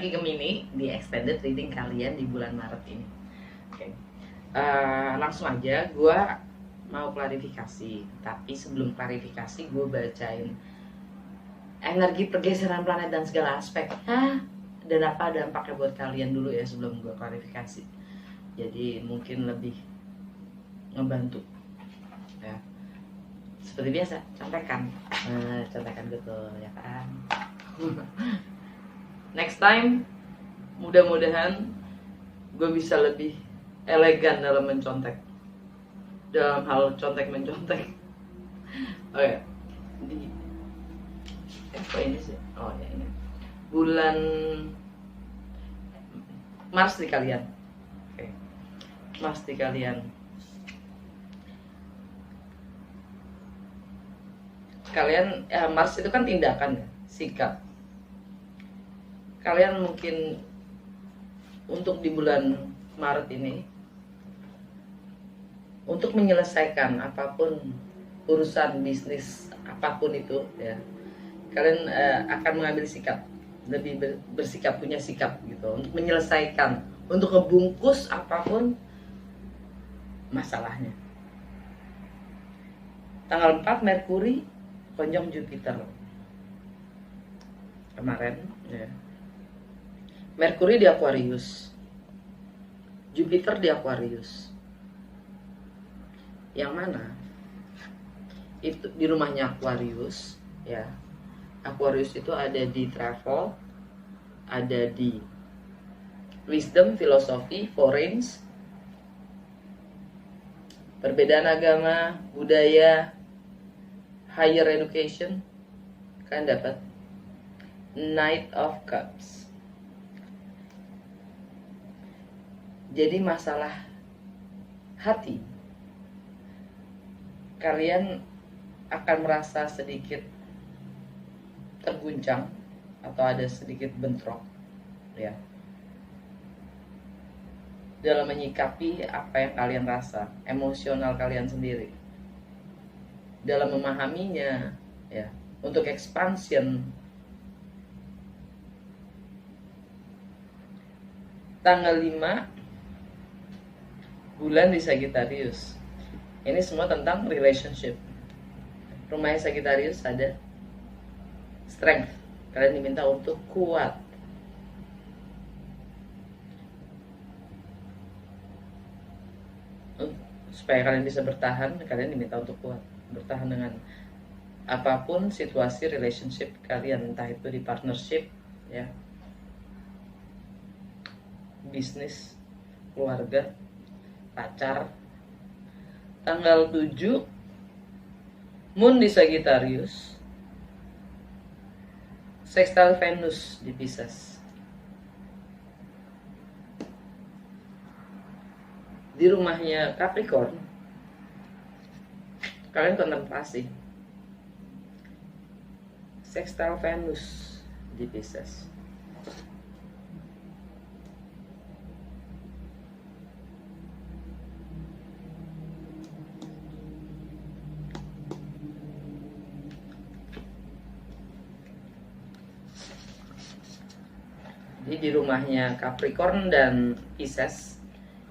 lagi Gemini di extended reading kalian di bulan Maret ini. Oke. Langsung aja, gue mau klarifikasi. Tapi sebelum klarifikasi, gue bacain energi pergeseran planet dan segala aspek. Dan apa dampaknya buat kalian dulu ya sebelum gue klarifikasi. Jadi mungkin lebih ngebantu. Ya. Seperti biasa, contekan. Contekan betul ya kan. Next time, mudah-mudahan gue bisa lebih elegan dalam mencontek, dalam hal contek mencontek. Oke, di apa ini sih? Oh ya ini bulan Mars di kalian. Oke, Mars di kalian. Kalian Mars itu kan tindakan ya, sikap. Kalian mungkin untuk di bulan Maret ini untuk menyelesaikan apapun urusan bisnis apapun itu ya, kalian akan mengambil sikap, lebih bersikap, punya sikap gitu untuk menyelesaikan, untuk ngebungkus apapun masalahnya. Tanggal 4 Merkuri konjung Jupiter kemarin ya. Merkuri di Aquarius, Jupiter di Aquarius. Yang mana? Itu di rumahnya Aquarius ya. Aquarius itu ada di travel, ada di wisdom, filosofi, foreign, perbedaan agama, budaya, higher education. Kalian dapat Knight of Cups. Jadi masalah hati, kalian akan merasa sedikit terguncang atau ada sedikit bentrok ya dalam menyikapi apa yang kalian rasa, emosional kalian sendiri, dalam memahaminya ya, untuk expansion. Tanggal 5 bulan di Sagittarius. Ini semua tentang relationship. Rumahnya Sagittarius ada strength. Kalian diminta untuk kuat. Supaya kalian bisa bertahan, kalian diminta untuk kuat. Bertahan dengan apapun situasi relationship kalian, entah itu di partnership ya, bisnis, keluarga, pacar. Tanggal 7 Moon di Sagittarius, sextile Venus di Pisces. Di rumahnya Capricorn, kalian kontemplasi, sextile Venus di Pisces. Jadi di rumahnya Capricorn dan Pisces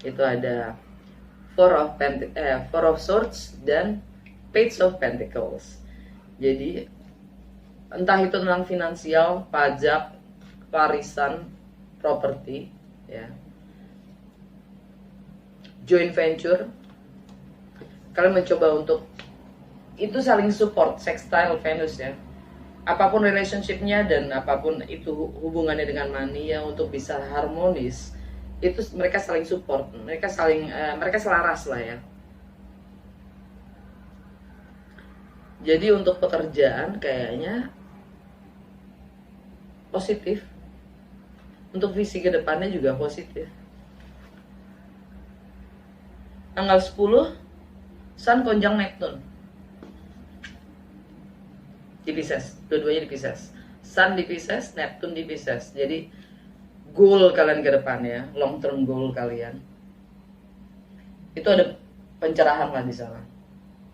itu ada Four of Swords dan Page of Pentacles. Jadi entah itu tentang finansial, pajak, warisan, properti ya, joint venture, kalian mencoba untuk itu saling support, sextile Venus ya. Apapun relationshipnya dan apapun itu hubungannya dengan money ya, untuk bisa harmonis itu mereka saling support, mereka selaras lah ya. Jadi untuk pekerjaan kayaknya positif, untuk visi kedepannya juga positif. Tanggal 10 Sun konjung Neptune di Pisces, dua-duanya di Pisces. Sun di Pisces, Neptune di Pisces. Jadi goal kalian ke depan ya, long term goal kalian itu ada pencerahan lah di sana.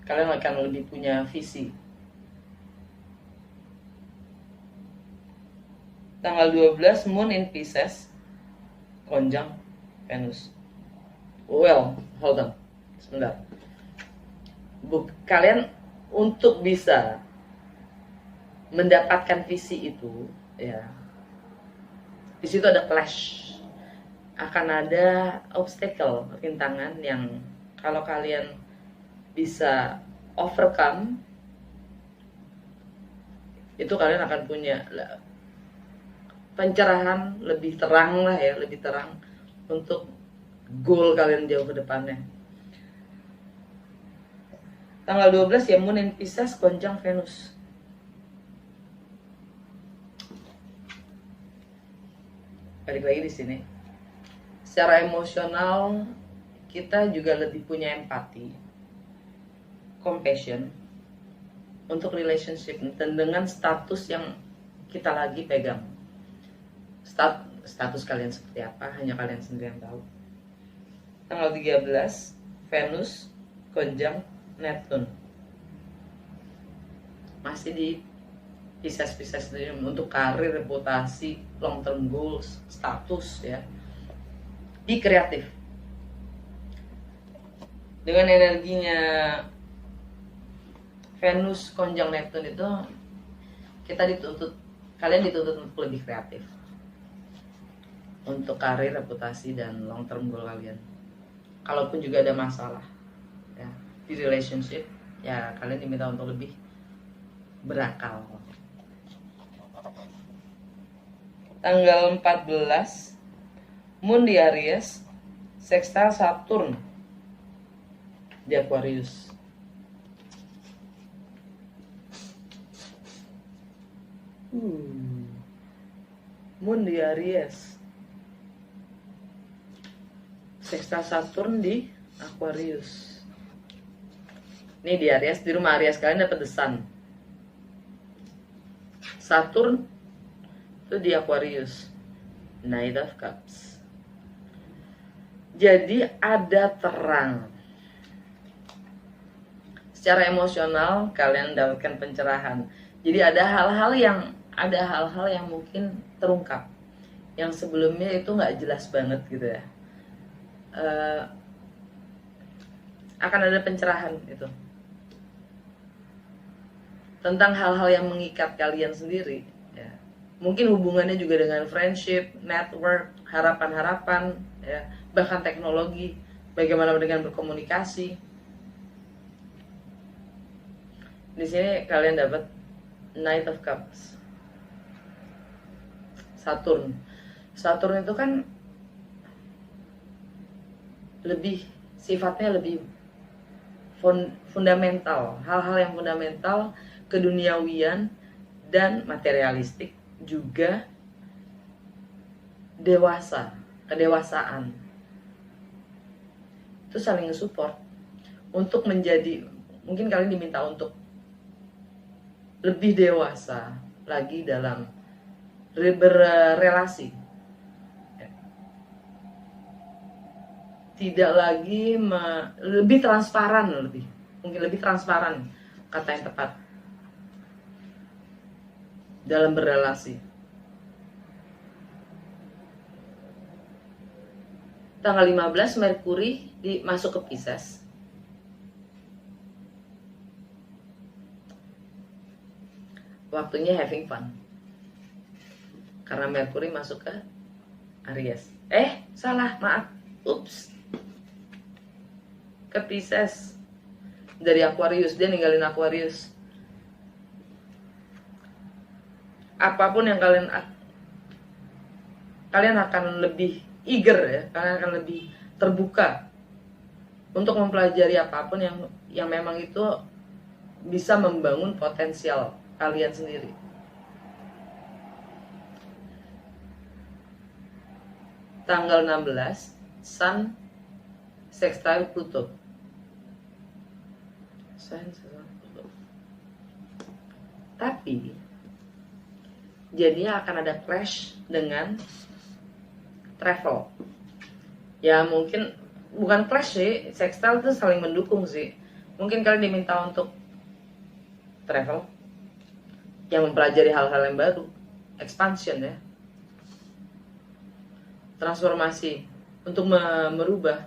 Kalian akan lebih punya visi. Tanggal 12 Moon in Pisces konjang Venus. Well, hold on, sebentar. Kalian untuk bisa mendapatkan visi itu, ya, di situ ada clash, akan ada obstacle, rintangan yang kalau kalian bisa overcome, itu kalian akan punya pencerahan lebih terang lah ya, lebih terang untuk goal kalian jauh ke depannya. Tanggal 12 ya Moon in Pisces konjang Venus. Balik lagi di sini. Secara emosional kita juga lebih punya empati, compassion untuk relationship dan dengan status yang kita lagi pegang. Status kalian seperti apa hanya kalian sendiri yang tahu. Tanggal 13 Venus konjang Neptune. Masih di Pisces sendiri untuk karir, reputasi, long term goals, status ya. Be kreatif. Dengan energinya Venus konjang Neptune itu kalian dituntut untuk lebih kreatif untuk karir, reputasi, dan long term goal kalian. Kalaupun juga ada masalah ya di relationship, ya kalian diminta untuk lebih berakal. Tanggal 14 Moon di Aries sextile Saturn di Aquarius. Moon di Aries sextile Saturn di Aquarius. Ini di Aries, di rumah Aries kalian dapat The Sun. Saturn itu di Aquarius, Knight of Cups. Jadi ada terang. Secara emosional kalian mendapatkan pencerahan. Jadi ada hal-hal yang mungkin terungkap, yang sebelumnya itu nggak jelas banget gitu ya. Akan ada pencerahan itu tentang hal-hal yang mengikat kalian sendiri ya. Mungkin hubungannya juga dengan friendship, network, harapan-harapan ya, bahkan teknologi, bagaimana dengan berkomunikasi. Di sini kalian dapat Knight of Cups. Saturn itu kan sifatnya lebih fundamental, hal-hal yang fundamental, keduniawian dan materialistik, juga kedewasaan. Itu saling support untuk menjadi, mungkin kalian diminta untuk lebih dewasa lagi dalam berrelasi. Tidak lagi lebih transparan, mungkin lebih transparan kata yang tepat dalam berrelasi. Tanggal 15 Merkuri masuk ke Pisces. Waktunya having fun. Karena Merkuri masuk ke Aries. Maaf. Ups. Ke Pisces dari Aquarius, dia ninggalin Aquarius. Apapun yang kalian akan lebih eager ya, kalian akan lebih terbuka untuk mempelajari apapun yang memang itu bisa membangun potensial kalian sendiri. Tanggal 16 Sun sextile Pluto. Tapi jadinya akan ada clash dengan travel. Ya mungkin bukan clash sih, sextile itu saling mendukung sih. Mungkin kalian diminta untuk travel, yang mempelajari hal-hal yang baru, expansion ya, transformasi untuk merubah.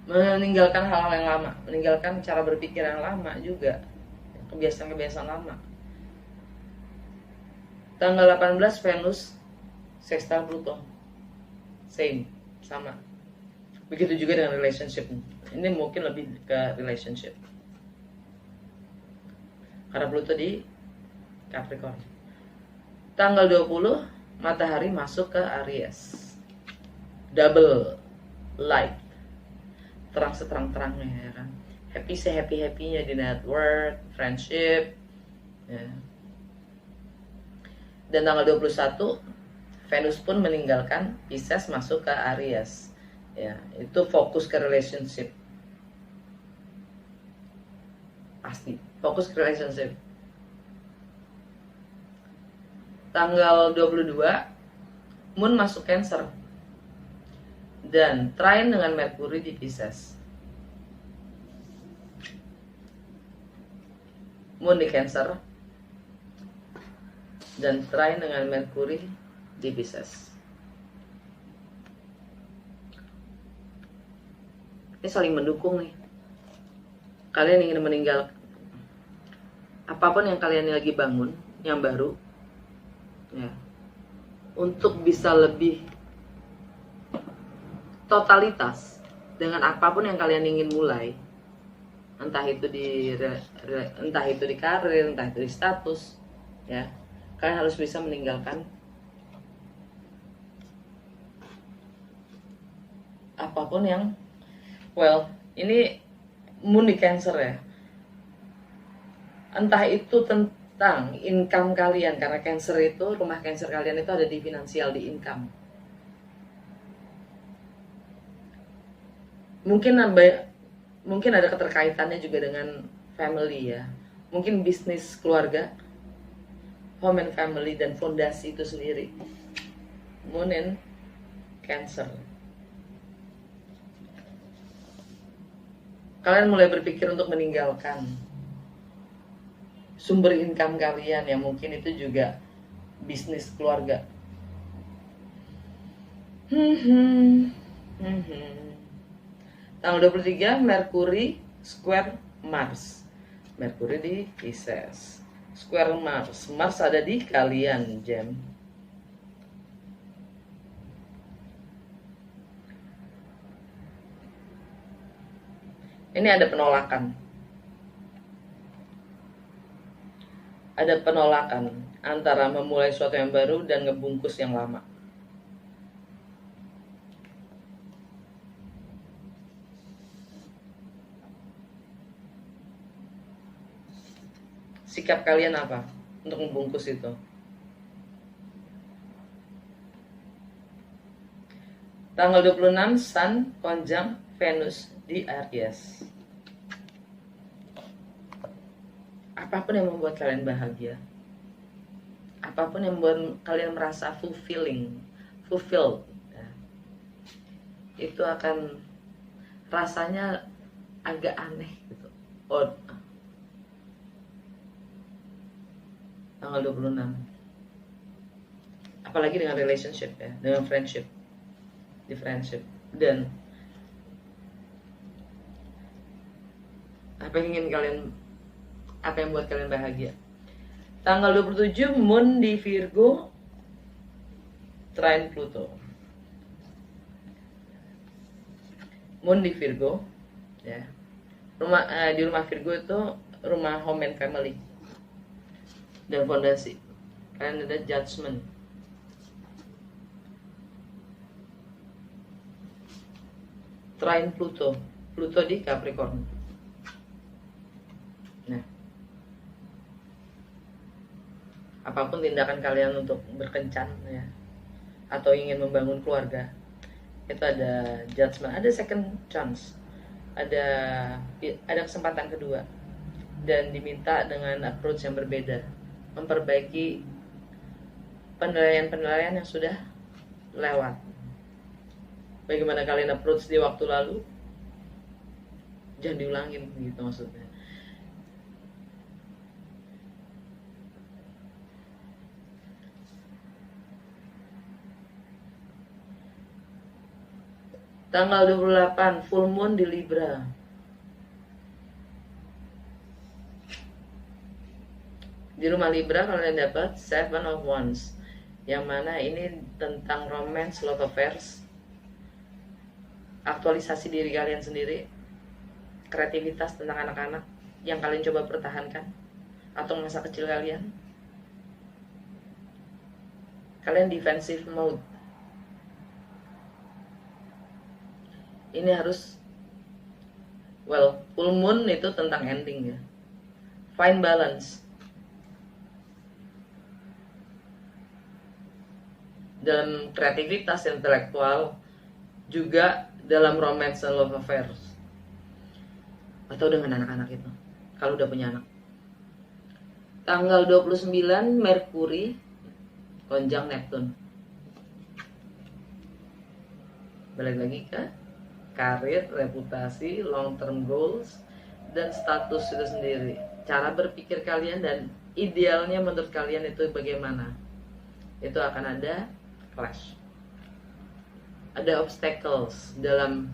Meninggalkan hal-hal yang lama, meninggalkan cara berpikir yang lama juga, kebiasaan-kebiasaan lama. Tanggal 18 Venus sextile Pluto, same, sama. Begitu juga dengan relationship. Ini mungkin lebih ke relationship, karena Pluto di Capricorn. Tanggal 20 Matahari masuk ke Aries, double light, terang seterang-terangnya, ya kan. Happy se-happy-happynya di network, friendship, ya. Dan tanggal 21 Venus pun meninggalkan Pisces masuk ke Aries, ya. Itu fokus ke relationship, pasti fokus ke relationship. Tanggal 22 Moon masuk Cancer dan trine dengan Merkuri di Pisces. Moon di Cancer dan trine dengan Merkuri di Pisces. Ini saling mendukung nih. Kalian ingin meninggalkan apapun yang kalian lagi bangun, yang baru, ya, untuk bisa lebih totalitas dengan apapun yang kalian ingin mulai, entah itu di karir, entah itu di status, ya. Kalian harus bisa meninggalkan apapun yang, ini Moon di Cancer, ya. Entah itu tentang income kalian, karena Cancer itu, rumah Cancer kalian itu ada di finansial, di income. Mungkin ada keterkaitannya juga dengan family, ya. Mungkin bisnis keluarga, home and family, dan fondasi itu sendiri. Moon in Cancer. Kalian mulai berpikir untuk meninggalkan sumber income kalian, yang mungkin itu juga bisnis keluarga. Tanggal 23 Merkuri square Mars. Merkuri di Pisces, square Mars. Mars ada di kalian, Gem. Ini ada penolakan. Ada penolakan antara memulai sesuatu yang baru dan ngebungkus yang lama. Sikap kalian apa untuk membungkus itu? Tanggal 26 Sun konjunk Venus di Aries. Apapun yang membuat kalian bahagia, apapun yang membuat kalian merasa fulfilled, ya, itu akan rasanya agak aneh gitu, odd. Tanggal 26, apalagi dengan relationship, ya, dengan friendship, di friendship. Dan apa yang buat kalian bahagia. Tanggal 27 Moon di Virgo trine Pluto. Moon di Virgo, ya. Di rumah Virgo itu rumah home and family dan fondasi. Kalian ada judgment. Trine Pluto. Pluto di Capricorn. Nah, apapun tindakan kalian untuk berkencan, ya, atau ingin membangun keluarga, itu ada judgment, ada second chance, ada kesempatan kedua, dan diminta dengan approach yang berbeda, memperbaiki penilaian yang sudah lewat. Bagaimana kalian approach di waktu lalu, jangan diulangin gitu maksudnya. Tanggal 28 full moon di Libra. Di rumah Libra kalian dapat Seven of Wands, yang mana ini tentang romance, love affairs, aktualisasi diri kalian sendiri, kreativitas tentang anak-anak yang kalian coba pertahankan atau masa kecil kalian. Kalian defensive mode. Ini harus, well, full moon itu tentang ending ya. Find balance dalam kreativitas intelektual, juga dalam romance and love affairs, atau dengan anak-anak itu kalau udah punya anak. Tanggal 29 Merkuri konjang Neptune. Balik lagi ke karir, reputasi, long term goals, dan status itu sendiri. Cara berpikir kalian dan idealnya menurut kalian itu bagaimana? Itu akan ada clash. Ada obstacles dalam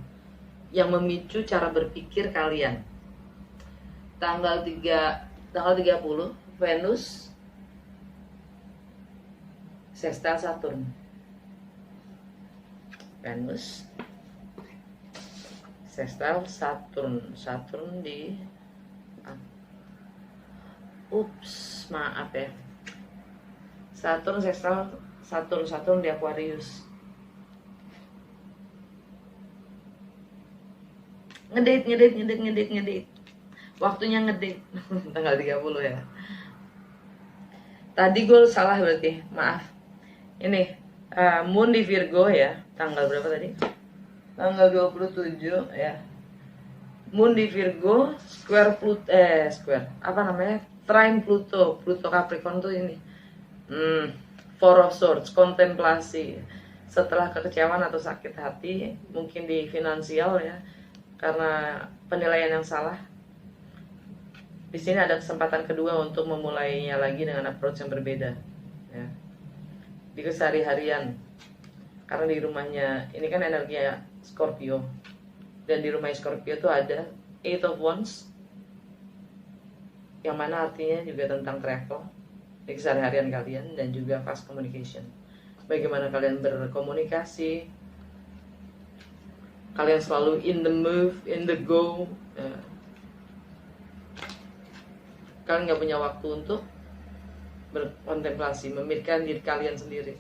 yang memicu cara berpikir kalian. Tanggal 30 Venus sextile Saturn. Venus sextile Saturn di maaf ya, Saturn sextile Saturn di Aquarius. Ngedate. Waktunya ngedate. Tanggal 30 ya. Tadi gue salah berarti, maaf. Ini Moon di Virgo ya. Tanggal berapa tadi? Tanggal 27 ya. Moon di Virgo, square apa namanya? Trine Pluto Capricorn tuh ini. Four of Swords, kontemplasi. Setelah kekecewaan atau sakit hati, mungkin di finansial ya, karena penilaian yang salah. Di sini ada kesempatan kedua untuk memulainya lagi dengan approach yang berbeda. Ya. Di kesehari-harian, karena di rumahnya ini kan energi Scorpio, dan di rumah Scorpio itu ada Eight of Wands, yang mana artinya juga tentang travel di keseharian kalian, dan juga fast communication. Bagaimana kalian berkomunikasi, kalian selalu in the move, in the go. Kalian gak punya waktu untuk berkontemplasi, memikirkan diri kalian sendiri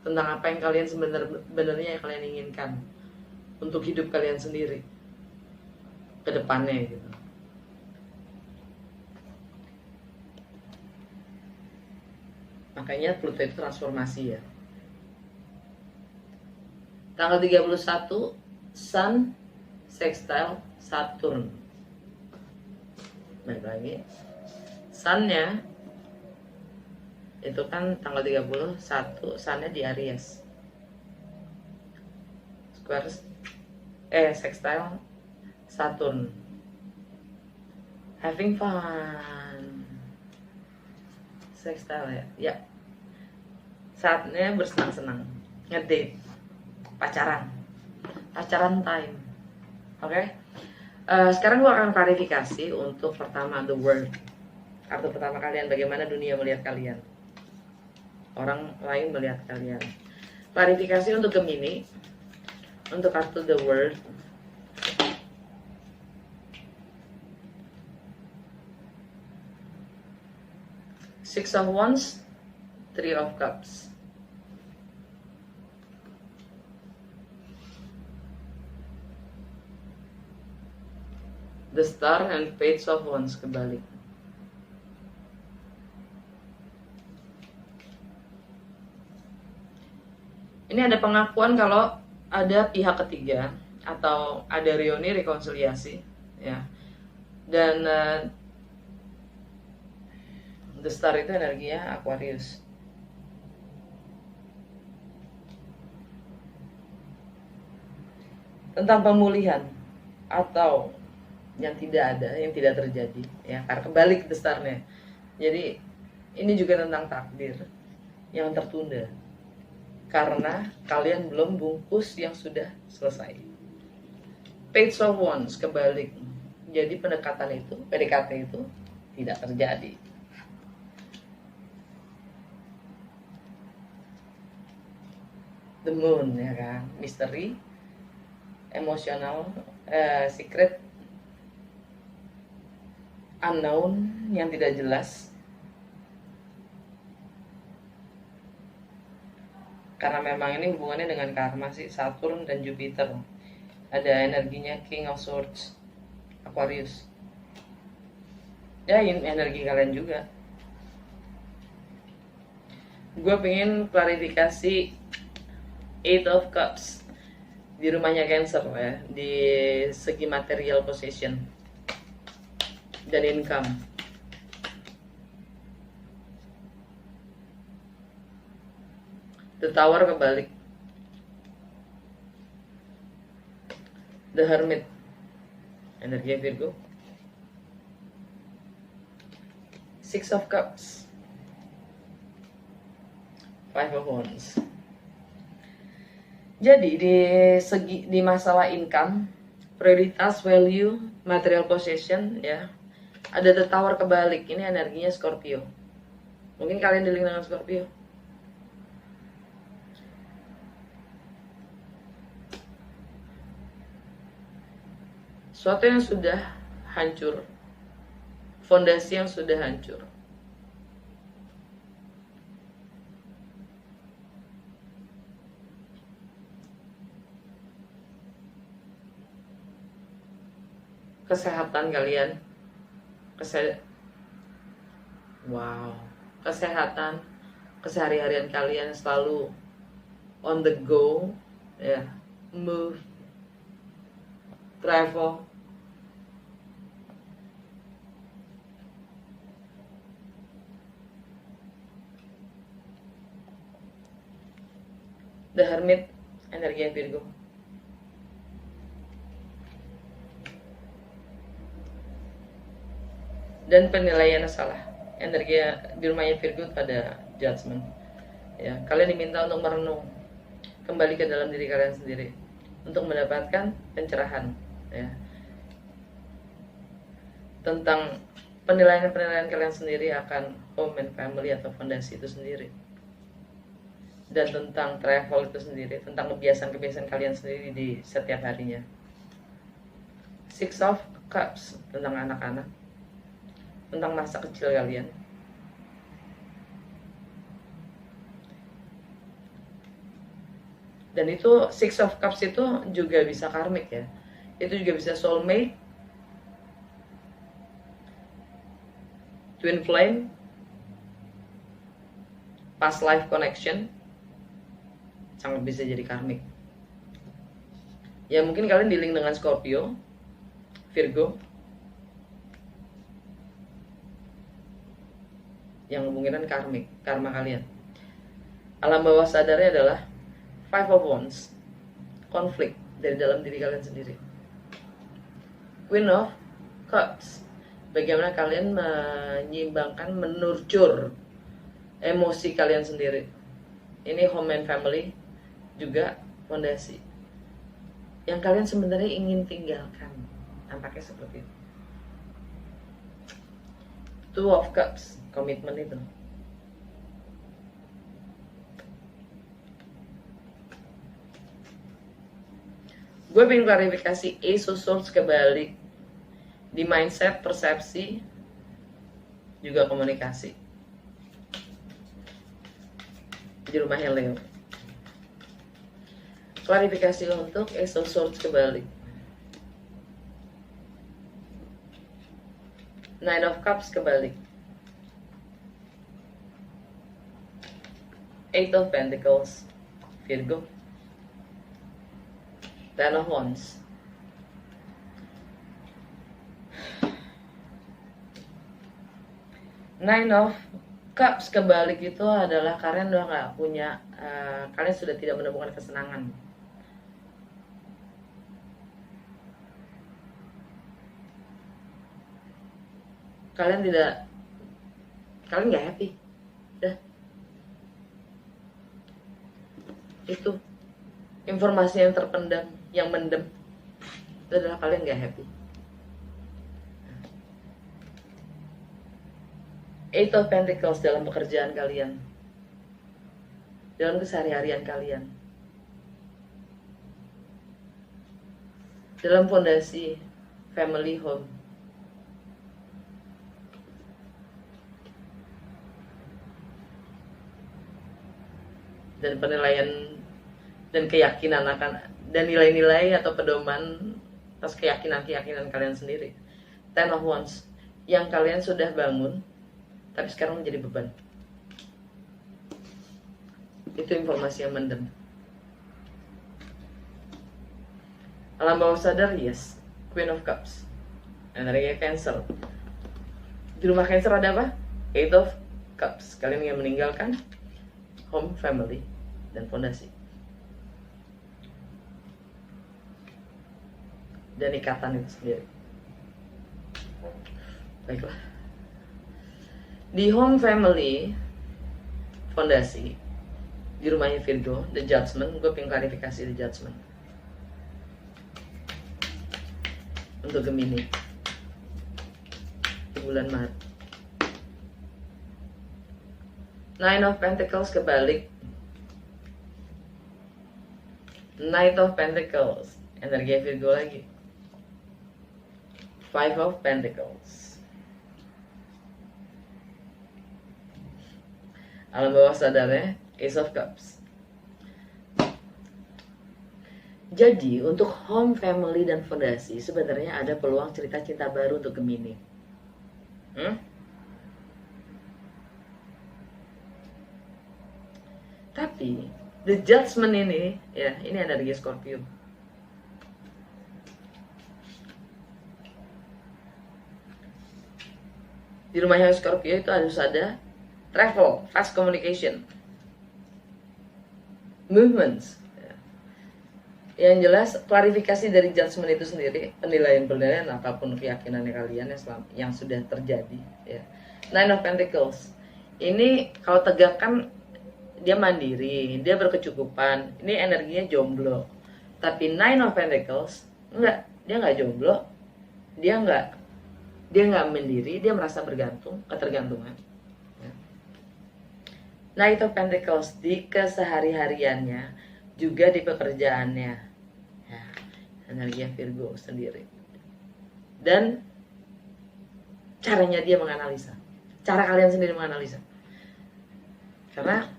tentang apa yang kalian sebenarnya yang kalian inginkan untuk hidup kalian sendiri ke depannya gitu. Makanya Pluto itu transformasi ya. Tanggal 31 Sun sextile Saturn. Baik lagi. Sun-nya itu kan tanggal 31, Sun-nya di Aries. Sextile Saturn. Having fun. Sextile ya. Ya. Saatnya bersenang-senang, ngedate, pacaran time. Oke. Sekarang gue akan klarifikasi untuk pertama the world. Kartu pertama kalian, bagaimana dunia melihat kalian, orang lain melihat kalian. Klarifikasi untuk Gemini, untuk kartu the world. Six of Wands, Three of Cups. The Star and Page of Wands kebalik. Ini ada pengakuan kalau ada pihak ketiga atau ada reuni, rekonsiliasi ya. Dan The Star itu energinya Aquarius. Tentang pemulihan atau yang tidak ada, yang tidak terjadi ya, karena kebalik The Star-nya. Jadi ini juga tentang takdir yang tertunda. karena kalian belum bungkus yang sudah selesai. Page of Wands kebalik. Jadi PDKT itu tidak terjadi. The Moon, ya kan, misteri, emosional, secret, unknown, yang tidak jelas. Karena memang ini hubungannya dengan karma sih, Saturn dan Jupiter. Ada energinya King of Swords, Aquarius. Ya, ini energi kalian juga. Gue pengen klarifikasi Eight of Cups di rumahnya Cancer ya, di segi material possession dan income. The Tower kebalik. The Hermit, energi Virgo. Six of Cups, Five of Wands. Jadi di masalah income, prioritas, value, material possession ya, ada The Tower kebalik. Ini energinya Scorpio. Mungkin kalian dealing dengan Scorpio. Suatu yang sudah hancur, fondasi yang sudah hancur. Kesehatan kalian, kesehatan, keseharian kalian selalu on the go ya, move, travel. The Hermit, energi Virgo. Dan penilaiannya salah. Energi di rumahnya Virgo pada Judgment. Ya, kalian diminta untuk merenung kembali ke dalam diri kalian sendiri untuk mendapatkan pencerahan ya, tentang penilaian kalian sendiri akan home and family atau fondasi itu sendiri, dan tentang travel itu sendiri, tentang kebiasaan kalian sendiri di setiap harinya. Six of Cups, tentang anak-anak, tentang masa kecil kalian. Dan itu Six of Cups itu juga bisa karmic ya. Itu juga bisa soulmate, twin flame, past life connection, sangat bisa jadi karmic. Ya mungkin kalian dealing dengan Scorpio, Virgo, yang kemungkinan karma kalian. Alam bawah sadarnya adalah Five of Wands, konflik dari dalam diri kalian sendiri. Queen of Cups, bagaimana kalian menyeimbangkan, menurjur emosi kalian sendiri. Ini home and family, juga fondasi yang kalian sebenarnya ingin tinggalkan. Tampaknya seperti itu. Two of Cups, komitmen itu. Gue pengen klarifikasi Ace of Swords kebalik di mindset, persepsi, juga komunikasi di rumahnya Leo. Klarifikasi untuk Ace of Swords kebalik. Nine of Cups kebalik. Eight of Pentacles, Virgo. Ten of Wands. Nine of Cups kebalik itu adalah kalian udah nggak punya, kalian sudah tidak menemukan kesenangan. Kalian nggak happy. Udah. Itu informasi yang terpendam, yang mendem, itu adalah kalian gak happy. Eight of Pentacles dalam pekerjaan kalian, dalam keseharian kalian, dalam fondasi family home. Dan penilaian dan keyakinan akan, dan nilai-nilai atau pedoman atas keyakinan kalian sendiri. Ten of Wands yang kalian sudah bangun tapi sekarang menjadi beban. Itu informasi yang mendem. Alam bawah sadar, yes. Queen of Cups, energi Cancer. Di rumah Cancer ada apa? Eight of Cups. Kalian yang meninggalkan home, family, dan fondasi, dan ikatan itu sendiri. Baiklah, di home, family, fondasi, di rumahnya Virgo, the Judgment. Gue pengen klarifikasi the Judgment untuk Gemini di bulan Maret. Nine of Pentacles kebalik, Knight of Pentacles, energi Virgo lagi. Five of Pentacles, alam bawah sadarnya Ace of Cups. Jadi untuk home, family, dan fondasi sebenarnya ada peluang cerita cinta baru untuk Gemini. Tapi the Judgment ini, ya, ini energi Scorpio. Di rumahnya Scorpio itu harus ada travel, fast communication, movements. Yang jelas klarifikasi dari Judgment itu sendiri, penilaian apapun keyakinannya kalian yang sudah terjadi, ya. Nine of Pentacles ini kalau tegakkan, dia mandiri, dia berkecukupan, ini energinya jomblo. Tapi Nine of Pentacles enggak, dia nggak jomblo, dia nggak mandiri, dia merasa bergantung, ketergantungan. Knight of Pentacles di kesehari-hariannya, juga di pekerjaannya, ya, energi Virgo sendiri. Dan caranya dia menganalisa, cara kalian sendiri menganalisa, karena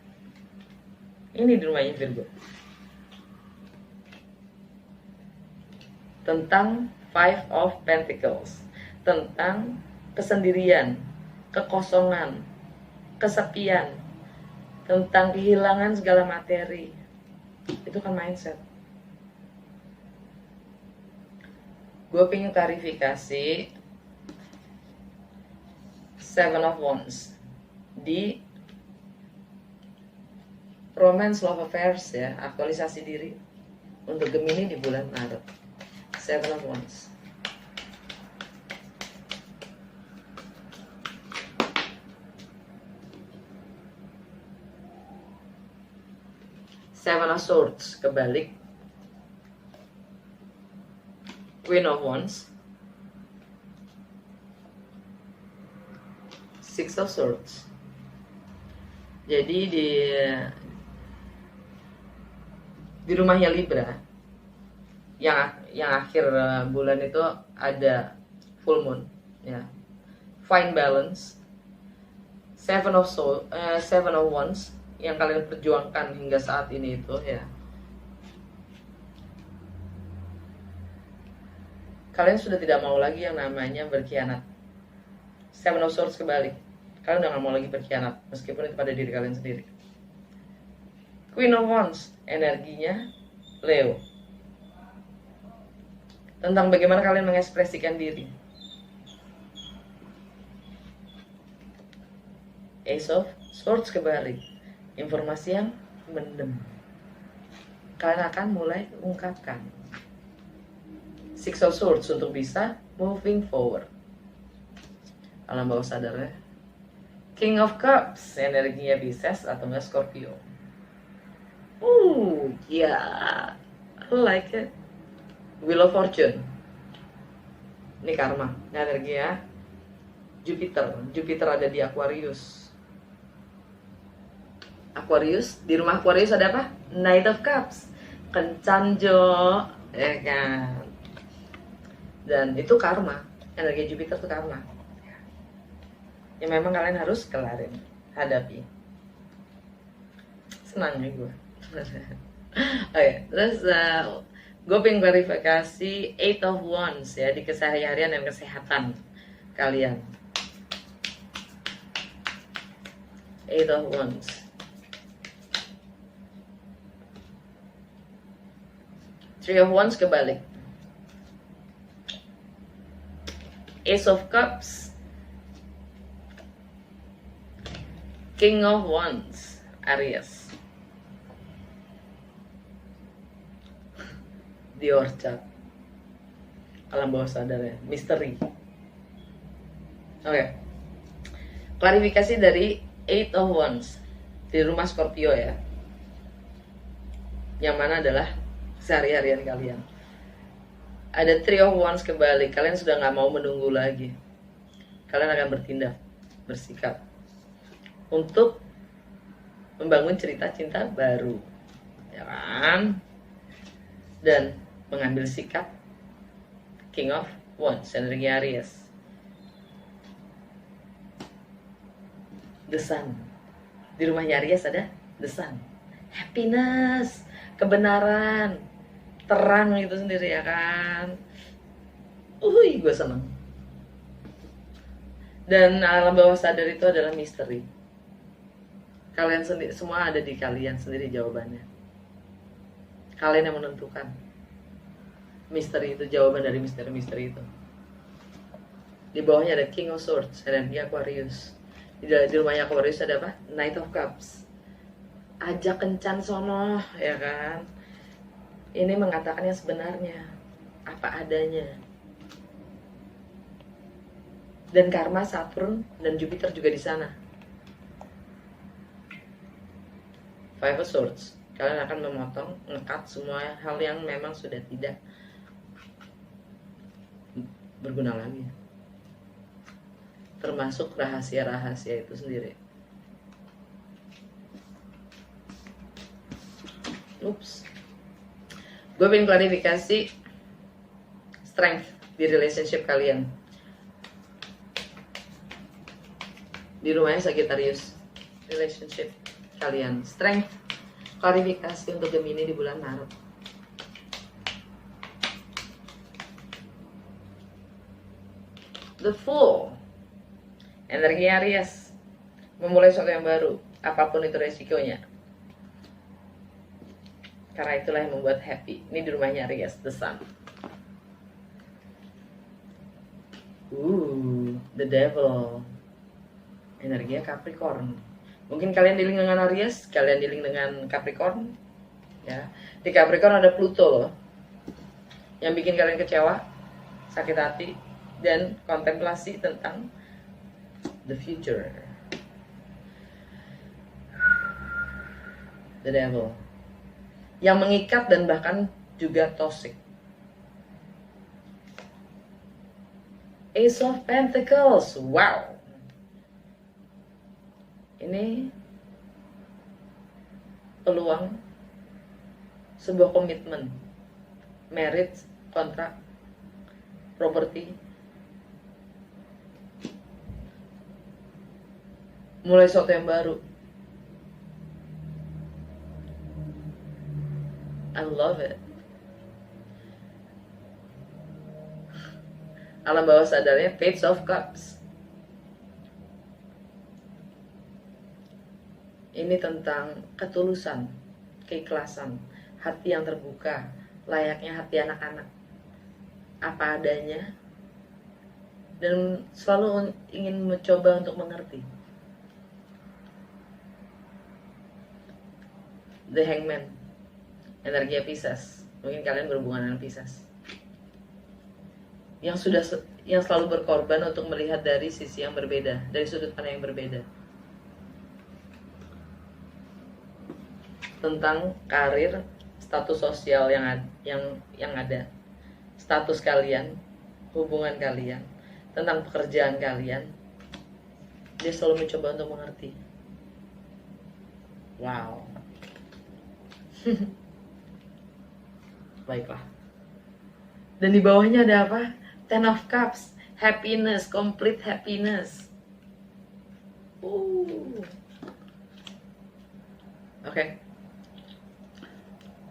ini di rumahnya Virgo tentang Five of Pentacles, tentang kesendirian, kekosongan, kesepian, tentang kehilangan segala materi. Itu kan mindset. Gue pengen klarifikasi Seven of Wands di romance, love affairs, ya, aktualisasi diri untuk Gemini di bulan Maret. Seven of Wands. Seven of Swords kebalik, Queen of Wands, Six of Swords. Jadi di rumahnya Libra yang akhir bulan itu ada full moon, ya. Find balance. Seven of Wands yang kalian perjuangkan hingga saat ini itu, ya, kalian sudah tidak mau lagi yang namanya berkhianat. Seven of Swords kebalik, kalian udah gak mau lagi berkhianat meskipun itu pada diri kalian sendiri. Queen of Wands energinya Leo, tentang bagaimana kalian mengekspresikan diri. Ace of Swords kebalik, informasi yang mendem, kalian akan mulai ungkapkan. Six of Swords untuk bisa moving forward. Alam bawah sadarnya King of Cups, energinya Pisces atau enggak Scorpio. Yeah, I like it. Wheel of Fortune. Ini karma, energi ya. Jupiter ada di Aquarius. Di rumah Aquarius ada apa? Knight of Cups. Kencan Jo, ya kan. Dan itu karma, energi Jupiter itu karma. Ya memang kalian harus kelarin, hadapi. Senang ya gue. Oke, terus gue pengen klarifikasi 8 of Wands ya di keseharian dan kesehatan kalian. 8 of Wands. Three of Wands kebalik. Ace of Cups. King of Wands, Aries. Di Orchard. Alam bawah sadar ya, misteri. Oke. Klarifikasi dari 8 of Wands di rumah Scorpio ya. Yang mana adalah sehari-harian kalian. Ada 3 of Wands kebalik. Kalian sudah nggak mau menunggu lagi. Kalian akan bertindak, bersikap untuk membangun cerita cinta baru, ya kan? Dan mengambil sikap. King of Wands, energi Aries. The Sun. Di rumahnya Aries ada The Sun. Happiness, kebenaran, terang itu sendiri ya kan. Gue seneng. Dan alam bawah sadar itu adalah misteri. Kalian sendiri, semua ada di kalian sendiri jawabannya. Kalian yang menentukan. Misteri itu, jawaban dari misteri-misteri itu. Di bawahnya ada King of Swords, energi Aquarius. Di rumahnya Aquarius ada apa? Knight of Cups. Ajak kencan sono, ya kan? Ini mengatakan yang sebenarnya, apa adanya. Dan karma Saturn dan Jupiter juga di sana. Five of Swords. Kalian akan memotong, ngekat semua hal yang memang sudah tidak berguna lagi. Termasuk rahasia-rahasia itu sendiri. Gue pengen klarifikasi strength di relationship kalian. Di rumahnya Sagittarius, relationship kalian. Strength, klarifikasi untuk Gemini di bulan Maret. The Fool, energi Aries, memulai sesuatu yang baru, apapun itu resikonya. Karena itulah yang membuat happy. Ini di rumahnya Aries, The Sun. The Devil, energinya Capricorn. Mungkin kalian dealing dengan Aries, kalian dealing dengan Capricorn. Ya, di Capricorn ada Pluto loh, yang bikin kalian kecewa, sakit hati, dan kontemplasi tentang the future. The Devil, yang mengikat dan bahkan juga toxic. Ace of Pentacles, wow. Ini peluang sebuah komitmen, marriage, kontrak, properti, mulai sesuatu yang baru. I love it. Alam bawah sadarnya Page of Cups. Ini tentang ketulusan, keikhlasan, hati yang terbuka, layaknya hati anak-anak, apa adanya, dan selalu ingin mencoba untuk mengerti. The Hangman, energi Pisces. Mungkin kalian berhubungan dengan Pisces, yang selalu berkorban untuk melihat dari sisi yang berbeda, dari sudut pandang yang berbeda. tentang karir, status sosial yang ada, status kalian, hubungan kalian, tentang pekerjaan kalian. Dia selalu mencoba untuk mengerti. Wow. Baiklah. Dan di bawahnya ada apa? Ten of Cups, happiness, complete happiness. Oke.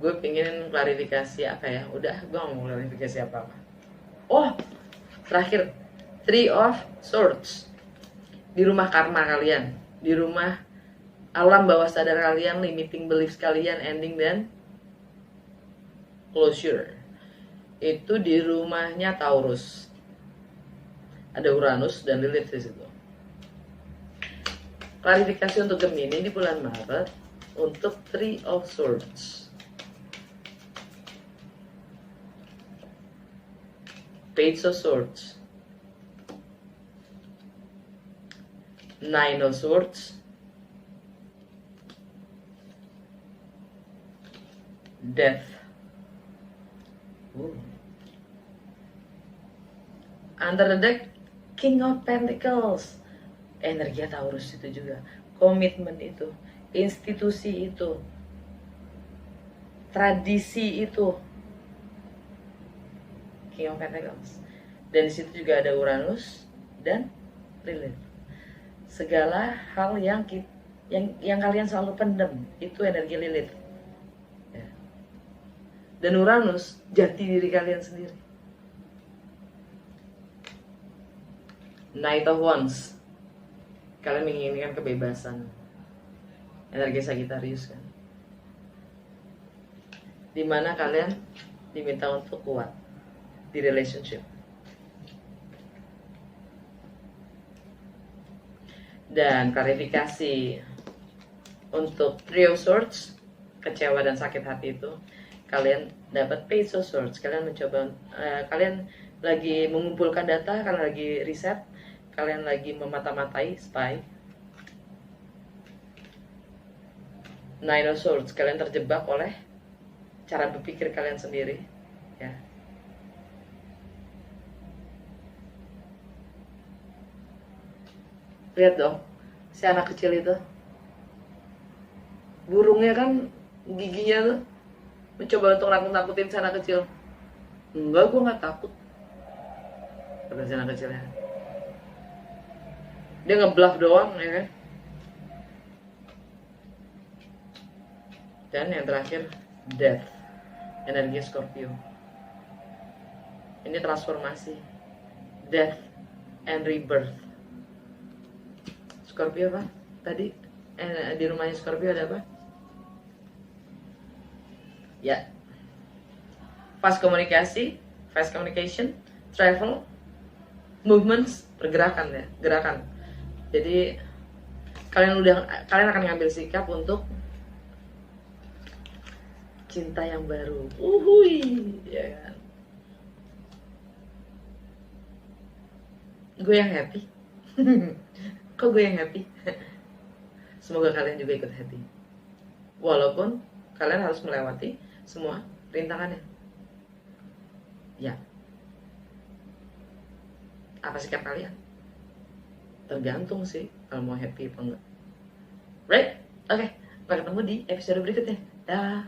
Gue pengen klarifikasi apa ya? Udah, gue gak mau klarifikasi apa-apa. Oh, terakhir, Three of Swords. Di rumah karma kalian, di rumah alam bawah sadar kalian, limiting beliefs kalian, ending dan closure. Itu di rumahnya Taurus. Ada Uranus dan Lilith di situ. Klarifikasi untuk Gemini di bulan Maret untuk Three of Swords. Page of Swords. Nine of Swords. Death. Under the deck, King of Pentacles. Energi Taurus itu juga. Komitmen itu, institusi itu, tradisi itu. King of Pentacles. Dan di situ juga ada Uranus dan Lilith. Segala hal yang kalian selalu pendam, itu energi Lilith. Ya. Dan Uranus jati diri kalian sendiri. Knight of Wands. Kalian menginginkan kebebasan. Energi Sagittarius kan. Dimana kalian diminta untuk kuat di relationship. Dan klarifikasi untuk Three of Swords, kecewa dan sakit hati itu, kalian dapat Page of Swords. Kalian mencoba, kalian lagi mengumpulkan data, kalian lagi riset, kalian lagi memata-matai, spy. Nine of Swords, kalian terjebak oleh cara berpikir kalian sendiri, ya. Lihat dong, si anak kecil itu, burungnya kan giginya tuh mencoba untuk nakut-nakutin si anak kecil. Enggak, gue nggak takut, kata si anak kecilnya. Dia ngebluff doang, ya kan. Dan yang terakhir, Death, energi Scorpio. Ini transformasi, Death and Rebirth. Scorpio apa? Tadi di rumahnya Scorpio ada apa? Ya, fast communication, travel, movements, pergerakan ya, gerakan. Jadi kalian akan ngambil sikap untuk cinta yang baru. Ya kan? Gue yang happy. Kok gue yang happy? Semoga kalian juga ikut happy. Walaupun kalian harus melewati semua rintangannya. Ya. Apa sikap kalian? Tergantung sih kalau mau happy apa enggak. Right? Oke. Sampai ketemu di episode berikutnya. Dah.